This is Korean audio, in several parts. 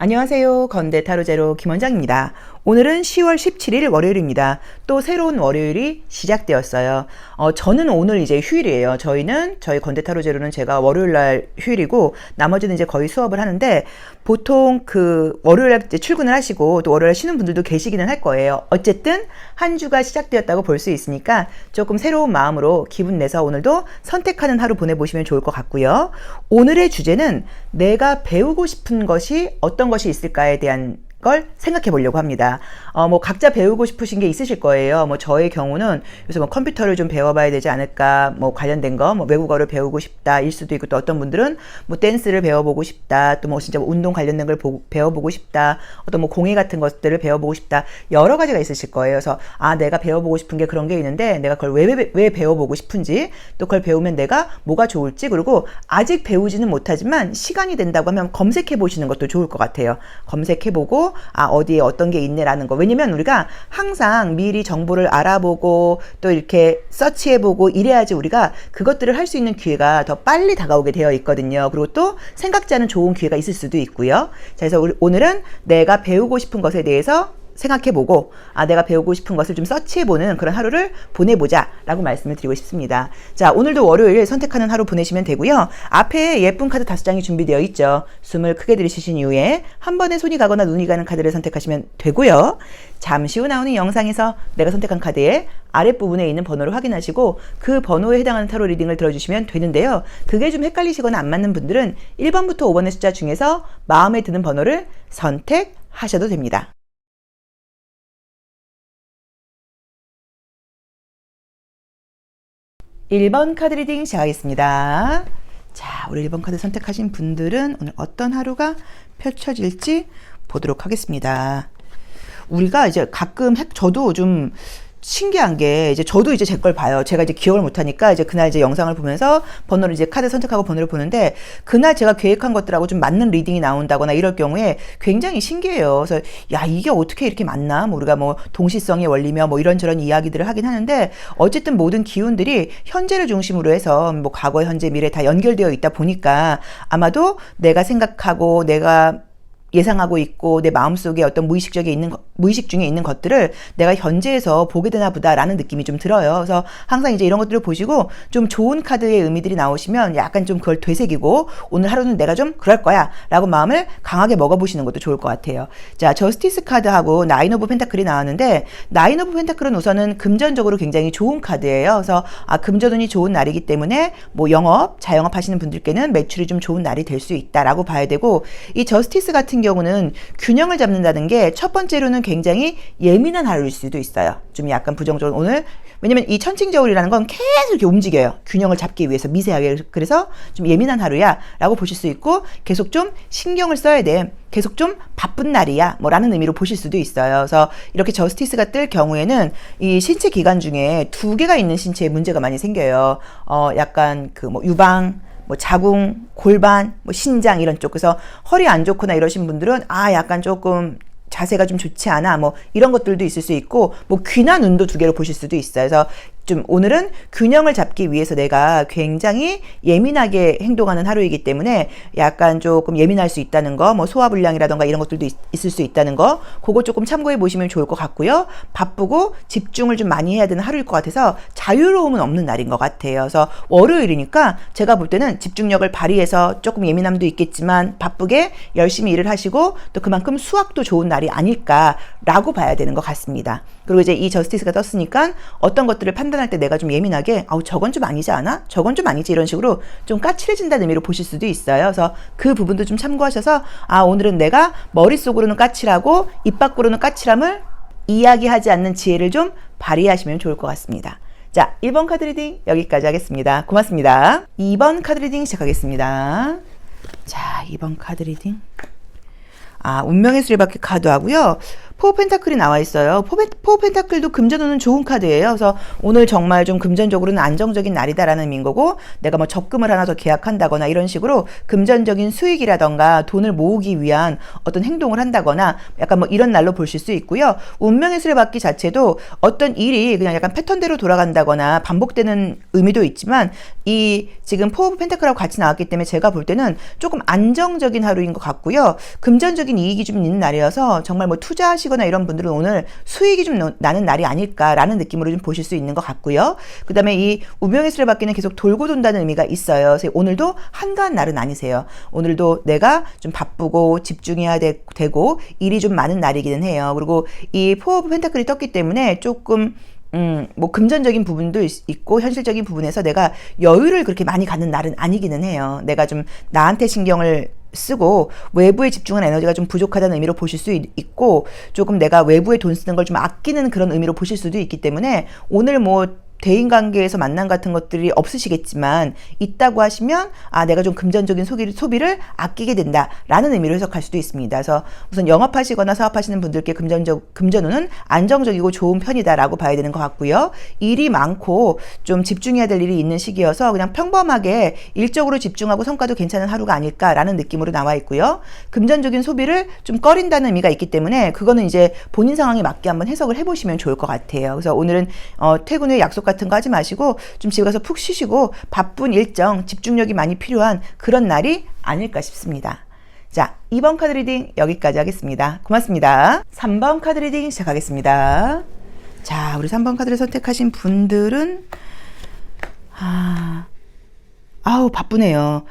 안녕하세요. 건대 타로제로 김원장입니다. 오늘은 10월 17일 월요일입니다. 또 새로운 월요일이 시작되었어요. 저는 오늘 이제 휴일이에요. 저희 건대 타로제로는 제가 월요일날 휴일이고 나머지는 이제 거의 수업을 하는데 보통 그 월요일날 출근을 하시고 또 월요일에 쉬는 분들도 계시기는 할 거예요. 어쨌든 한 주가 시작되었다고 볼 수 있으니까 조금 새로운 마음으로 기분 내서 오늘도 선택하는 하루 보내보시면 좋을 것 같고요. 오늘의 주제는 내가 배우고 싶은 것이 어떤 것이 있을까에 대한 걸 생각해 보려고 합니다. 각자 배우고 싶으신 게 있으실 거예요. 저의 경우는 요새 컴퓨터를 좀 배워봐야 되지 않을까, 관련된 거, 외국어를 배우고 싶다, 일 수도 있고, 또 어떤 분들은 댄스를 배워보고 싶다, 또 진짜 운동 관련된 걸 배워보고 싶다, 어떤 공예 같은 것들을 배워보고 싶다, 여러 가지가 있으실 거예요. 그래서, 내가 배워보고 싶은 게 그런 게 있는데, 내가 그걸 왜 배워보고 싶은지, 또 그걸 배우면 내가 뭐가 좋을지, 그리고 아직 배우지는 못하지만 시간이 된다고 하면 검색해 보시는 것도 좋을 것 같아요. 검색해보고, 어디에 어떤 게 있네라는 거. 왜냐면 우리가 항상 미리 정보를 알아보고 또 이렇게 서치해보고 이래야지 우리가 그것들을 할 수 있는 기회가 더 빨리 다가오게 되어 있거든요. 그리고 또 생각지 않은 좋은 기회가 있을 수도 있고요. 자, 그래서 오늘은 내가 배우고 싶은 것에 대해서 생각해보고 내가 배우고 싶은 것을 좀 서치해보는 그런 하루를 보내보자 라고 말씀을 드리고 싶습니다. 자, 오늘도 월요일 선택하는 하루 보내시면 되고요. 앞에 예쁜 카드 5장이 준비되어 있죠. 숨을 크게 들이쉬신 이후에 한 번에 손이 가거나 눈이 가는 카드를 선택하시면 되고요. 잠시 후 나오는 영상에서 내가 선택한 카드의 아랫부분에 있는 번호를 확인하시고 그 번호에 해당하는 타로 리딩을 들어주시면 되는데요. 그게 좀 헷갈리시거나 안 맞는 분들은 1번부터 5번의 숫자 중에서 마음에 드는 번호를 선택하셔도 됩니다. 1번 카드 리딩 시작하겠습니다. 자, 우리 1번 카드 선택하신 분들은 오늘 어떤 하루가 펼쳐질지 보도록 하겠습니다. 우리가 이제 가끔 저도 좀 신기한 게 저도 제 걸 봐요. 제가 기억을 못 하니까 그날 영상을 보면서 번호를 카드 선택하고 번호를 보는데 그날 제가 계획한 것들하고 좀 맞는 리딩이 나온다거나 이럴 경우에 굉장히 신기해요. 그래서 야, 이게 어떻게 이렇게 맞나? 우리가 동시성의 원리며 이런저런 이야기들을 하긴 하는데 어쨌든 모든 기운들이 현재를 중심으로 해서 과거, 현재, 미래 다 연결되어 있다 보니까 아마도 내가 생각하고 내가 예상하고 있고 내 마음속에 어떤 무의식 중에 있는 것들을 내가 현재에서 보게 되나 보다라는 느낌이 좀 들어요. 그래서 항상 이런 것들을 보시고 좀 좋은 카드의 의미들이 나오시면 약간 좀 그걸 되새기고 오늘 하루는 내가 좀 그럴 거야 라고 마음을 강하게 먹어보시는 것도 좋을 것 같아요. 자, 저스티스 카드하고 나인 오브 펜타클이 나왔는데 나인 오브 펜타클은 우선은 금전적으로 굉장히 좋은 카드예요. 그래서 금전운이 좋은 날이기 때문에 영업, 자영업 하시는 분들께는 매출이 좀 좋은 날이 될 수 있다라고 봐야 되고 이 저스티스 같은 경우는 균형을 잡는다는 게 첫 번째로는 굉장히 예민한 하루일 수도 있어요. 좀 약간 부정적으로 오늘 왜냐면 이 천칭저울이라는 건 계속 이렇게 움직여요. 균형을 잡기 위해서 미세하게. 그래서 좀 예민한 하루야 라고 보실 수 있고 계속 좀 신경을 써야 돼. 계속 좀 바쁜 날이야 라는 의미로 보실 수도 있어요. 그래서 이렇게 저스티스가 뜰 경우에는 이 신체 기관 중에 2개가 있는 신체에 문제가 많이 생겨요. 약간 유방, 자궁, 골반, 신장 이런 쪽. 그래서 허리 안 좋거나 이러신 분들은 약간 조금 자세가 좀 좋지 않아 이런 것들도 있을 수 있고 귀나 눈도 2개로 보실 수도 있어요. 그래서 좀 오늘은 균형을 잡기 위해서 내가 굉장히 예민하게 행동하는 하루이기 때문에 약간 조금 예민할 수 있다는 거, 소화불량이라던가 이런 것들도 있을 수 있다는 거, 그거 조금 참고해 보시면 좋을 것 같고요. 바쁘고 집중을 좀 많이 해야 되는 하루일 것 같아서 자유로움은 없는 날인 것 같아요. 그래서 월요일이니까 제가 볼 때는 집중력을 발휘해서 조금 예민함도 있겠지만 바쁘게 열심히 일을 하시고 또 그만큼 수학도 좋은 날이 아닐까라고 봐야 되는 것 같습니다. 그리고 이 저스티스가 떴으니까 어떤 것들을 판단할 때 내가 좀 예민하게 저건 좀 아니지 않아? 저건 좀 아니지 이런 식으로 좀 까칠해진다는 의미로 보실 수도 있어요. 그래서 그 부분도 좀 참고하셔서 오늘은 내가 머릿속으로는 까칠하고 입 밖으로는 까칠함을 이야기하지 않는 지혜를 좀 발휘하시면 좋을 것 같습니다. 자, 1번 카드 리딩 여기까지 하겠습니다. 고맙습니다. 2번 카드 리딩 시작하겠습니다. 자, 2번 카드 리딩 운명의 수레바퀴 카드 하고요. 포 펜타클이 나와 있어요. 포 펜타클도 금전운은 좋은 카드예요. 그래서 오늘 정말 좀 금전적으로는 안정적인 날이다라는 의미인 거고, 내가 뭐 적금을 하나 더 계약한다거나 이런 식으로 금전적인 수익이라던가 돈을 모으기 위한 어떤 행동을 한다거나 약간 뭐 이런 날로 보실 수 있고요. 운명의 수레바퀴 자체도 어떤 일이 그냥 약간 패턴대로 돌아간다거나 반복되는 의미도 있지만, 이 지금 포 펜타클하고 같이 나왔기 때문에 제가 볼 때는 조금 안정적인 하루인 것 같고요. 금전적인 이익이 좀 있는 날이어서 정말 뭐 투자하시거나 이런 분들은 오늘 수익이 좀 나는 날이 아닐까라는 느낌으로 좀 보실 수 있는 것 같고요. 그 다음에 이 운명의 수레바퀴는 계속 돌고 돈다는 의미가 있어요. 그래서 오늘도 한가한 날은 아니세요. 오늘도 내가 좀 바쁘고 집중해야 되고 일이 좀 많은 날이기는 해요. 그리고 이 포 오브 펜타클이 떴기 때문에 조금 뭐 금전적인 부분도 있고 현실적인 부분에서 내가 여유를 그렇게 많이 갖는 날은 아니기는 해요. 내가 좀 나한테 신경을 쓰고 외부에 집중한 에너지가 좀 부족하다는 의미로 보실 수 있고, 조금 내가 외부에 돈 쓰는 걸 좀 아끼는 그런 의미로 보실 수도 있기 때문에 오늘 뭐 대인관계에서 만남 같은 것들이 없으시겠지만 있다고 하시면 내가 좀 금전적인 소비를 아끼게 된다라는 의미로 해석할 수도 있습니다. 그래서 우선 영업하시거나 사업하시는 분들께 금전운은 안정적이고 좋은 편이다라고 봐야 되는 것 같고요. 일이 많고 좀 집중해야 될 일이 있는 시기여서 그냥 평범하게 일적으로 집중하고 성과도 괜찮은 하루가 아닐까라는 느낌으로 나와 있고요. 금전적인 소비를 좀 꺼린다는 의미가 있기 때문에 그거는 이제 본인 상황에 맞게 한번 해석을 해보시면 좋을 것 같아요. 그래서 오늘은 퇴근 후에 약속 같은 거 하지 마시고 좀 집에 가서 푹 쉬시고 바쁜 일정, 집중력이 많이 필요한 그런 날이 아닐까 싶습니다. 자, 2번 카드 리딩 여기까지 하겠습니다. 고맙습니다. 3번 카드 리딩 시작하겠습니다. 자, 우리 3번 카드를 선택하신 분들은 아우 바쁘네요.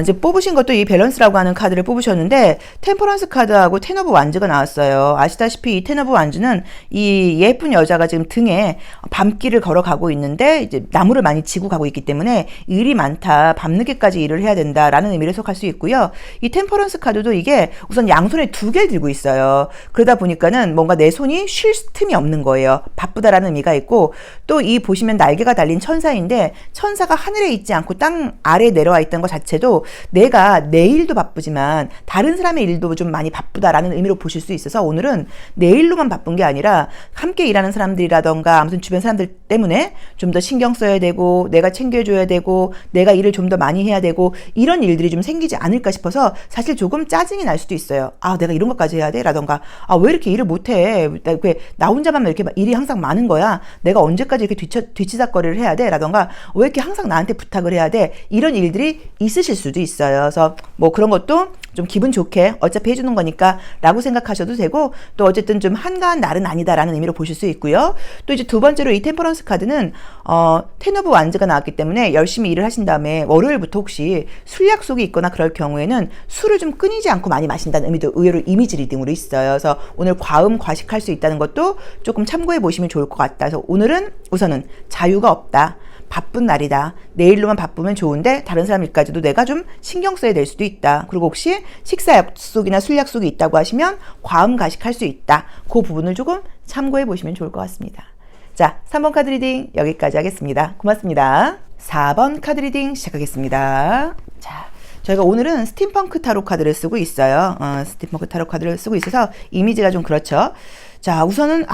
이제 뽑으신 것도 이 밸런스라고 하는 카드를 뽑으셨는데 템퍼런스 카드하고 텐 오브 완즈가 나왔어요. 아시다시피 이 텐 오브 완즈는 이 예쁜 여자가 지금 등에 밤길을 걸어가고 있는데 이제 나무를 많이 지고 가고 있기 때문에 일이 많다, 밤늦게까지 일을 해야 된다라는 의미를 해석할 수 있고요. 이 템퍼런스 카드도 이게 우선 양손에 2개를 들고 있어요. 그러다 보니까는 뭔가 내 손이 쉴 틈이 없는 거예요. 바쁘다라는 의미가 있고, 또 이 보시면 날개가 달린 천사인데 천사가 하늘에 있지 않고 땅 아래에 내려와 있던 것 자체도 내가 내 일도 바쁘지만 다른 사람의 일도 좀 많이 바쁘다라는 의미로 보실 수 있어서 오늘은 내 일로만 바쁜 게 아니라 함께 일하는 사람들이라던가 아무튼 주변 사람들 때문에 좀 더 신경 써야 되고 내가 챙겨줘야 되고 내가 일을 좀 더 많이 해야 되고 이런 일들이 좀 생기지 않을까 싶어서 사실 조금 짜증이 날 수도 있어요. 내가 이런 것까지 해야 돼? 라던가 왜 이렇게 일을 못해? 나 혼자만 이렇게 일이 항상 많은 거야? 내가 언제까지 이렇게 뒤치다거리를 해야 돼? 라던가 왜 이렇게 항상 나한테 부탁을 해야 돼? 이런 일들이 있으실 수도 있어요. 그래서 뭐 그런 것도 좀 기분 좋게 어차피 해주는 거니까 라고 생각하셔도 되고, 또 어쨌든 좀 한가한 날은 아니다라는 의미로 보실 수 있고요. 또 이제 두 번째로 이 템퍼런스 카드는 텐 오브 완즈가 나왔기 때문에 열심히 일을 하신 다음에 월요일부터 혹시 술 약속이 있거나 그럴 경우에는 술을 좀 끊이지 않고 많이 마신다는 의미도 의외로 이미지 리딩으로 있어요. 그래서 오늘 과식할 수 있다는 것도 조금 참고해 보시면 좋을 것 같다. 그래서 오늘은 우선은 자유가 없다. 바쁜 날이다. 내일로만 바쁘면 좋은데 다른 사람 일까지도 내가 좀 신경 써야 될 수도 있다. 그리고 혹시 식사 약속이나 술 약속이 있다고 하시면 과식할 수 있다. 그 부분을 조금 참고해 보시면 좋을 것 같습니다. 자, 3번 카드 리딩 여기까지 하겠습니다. 고맙습니다. 4번 카드 리딩 시작하겠습니다. 자, 저희가 오늘은 스팀펑크 타로 카드를 쓰고 있어요. 스팀펑크 타로 카드를 쓰고 있어서 이미지가 좀 그렇죠. 자, 우선은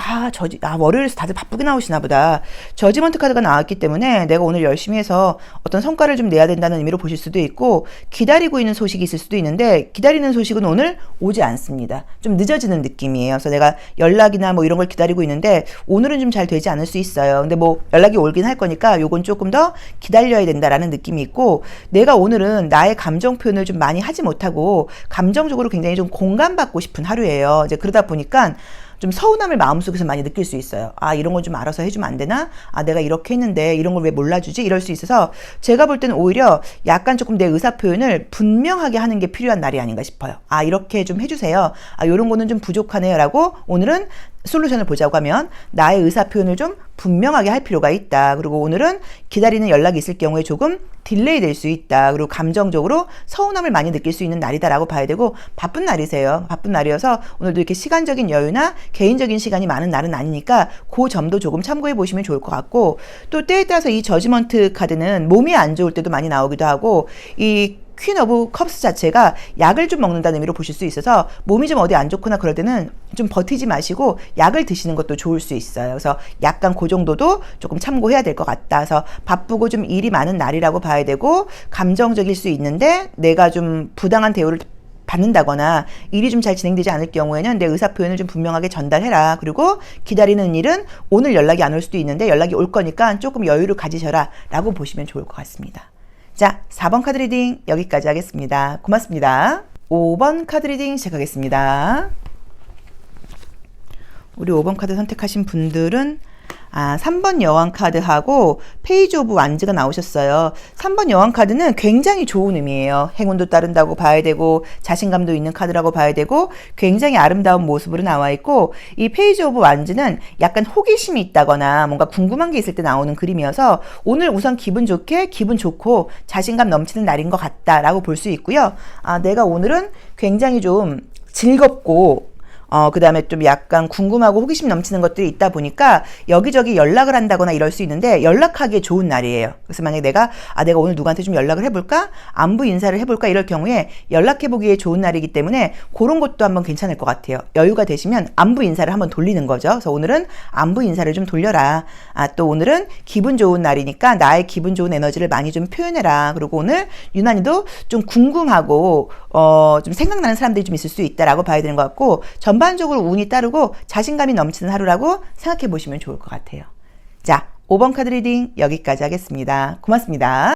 월요일에서 다들 바쁘게 나오시나 보다. 저지먼트 카드가 나왔기 때문에 내가 오늘 열심히 해서 어떤 성과를 좀 내야 된다는 의미로 보실 수도 있고, 기다리고 있는 소식이 있을 수도 있는데 기다리는 소식은 오늘 오지 않습니다. 좀 늦어지는 느낌이에요. 그래서 내가 연락이나 뭐 이런 걸 기다리고 있는데 오늘은 좀 잘 되지 않을 수 있어요. 근데 뭐 연락이 오긴 할 거니까 요건 조금 더 기다려야 된다라는 느낌이 있고, 내가 오늘은 나의 감정 표현을 좀 많이 하지 못하고 감정적으로 굉장히 좀 공감받고 싶은 하루예요. 이제 그러다 보니까 좀 서운함을 마음속에서 많이 느낄 수 있어요. 이런 걸 좀 알아서 해주면 안 되나? 내가 이렇게 했는데 이런 걸 왜 몰라주지? 이럴 수 있어서 제가 볼 때는 오히려 약간 조금 내 의사 표현을 분명하게 하는 게 필요한 날이 아닌가 싶어요. 이렇게 좀 해주세요. 이런 거는 좀 부족하네요. 라고 오늘은 솔루션을 보자고 하면 나의 의사 표현을 좀 분명하게 할 필요가 있다. 그리고 오늘은 기다리는 연락이 있을 경우에 조금 딜레이 될 수 있다. 그리고 감정적으로 서운함을 많이 느낄 수 있는 날이다라고 봐야 되고, 바쁜 날이세요. 바쁜 날이어서 오늘도 이렇게 시간적인 여유나 개인적인 시간이 많은 날은 아니니까 그 점도 조금 참고해 보시면 좋을 것 같고, 또 때에 따라서 이 저지먼트 카드는 몸이 안 좋을 때도 많이 나오기도 하고, 퀸 오브 컵스 자체가 약을 좀 먹는다는 의미로 보실 수 있어서 몸이 좀 어디 안 좋거나 그럴 때는 좀 버티지 마시고 약을 드시는 것도 좋을 수 있어요. 그래서 약간 그 정도도 조금 참고해야 될 것 같다. 그래서 바쁘고 좀 일이 많은 날이라고 봐야 되고 감정적일 수 있는데 내가 좀 부당한 대우를 받는다거나 일이 좀 잘 진행되지 않을 경우에는 내 의사표현을 좀 분명하게 전달해라. 그리고 기다리는 일은 오늘 연락이 안 올 수도 있는데 연락이 올 거니까 조금 여유를 가지셔라 라고 보시면 좋을 것 같습니다. 자, 4번 카드 리딩 여기까지 하겠습니다. 고맙습니다. 5번 카드 리딩 시작하겠습니다. 우리 5번 카드 선택하신 분들은 3번 여왕 카드하고 페이지 오브 완즈가 나오셨어요. 3번 여왕 카드는 굉장히 좋은 의미예요. 행운도 따른다고 봐야 되고 자신감도 있는 카드라고 봐야 되고 굉장히 아름다운 모습으로 나와 있고 이 페이지 오브 완즈는 약간 호기심이 있다거나 뭔가 궁금한 게 있을 때 나오는 그림이어서 오늘 우선 기분 좋게 기분 좋고 자신감 넘치는 날인 것 같다라고 볼 수 있고요. 내가 오늘은 굉장히 좀 즐겁고 그 다음에 좀 약간 궁금하고 호기심 넘치는 것들이 있다 보니까 여기저기 연락을 한다거나 이럴 수 있는데 연락하기에 좋은 날이에요. 그래서 만약에 내가 오늘 누구한테 좀 연락을 해볼까? 안부 인사를 해볼까? 이럴 경우에 연락해보기에 좋은 날이기 때문에 그런 것도 한번 괜찮을 것 같아요. 여유가 되시면 안부 인사를 한번 돌리는 거죠. 그래서 오늘은 안부 인사를 좀 돌려라. 또 오늘은 기분 좋은 날이니까 나의 기분 좋은 에너지를 많이 좀 표현해라. 그리고 오늘 유난히도 좀 궁금하고 좀 생각나는 사람들이 좀 있을 수 있다라고 봐야 되는 것 같고 전반적으로 운이 따르고 자신감이 넘치는 하루라고 생각해 보시면 좋을 것 같아요. 자, 5번 카드 리딩 여기까지 하겠습니다. 고맙습니다.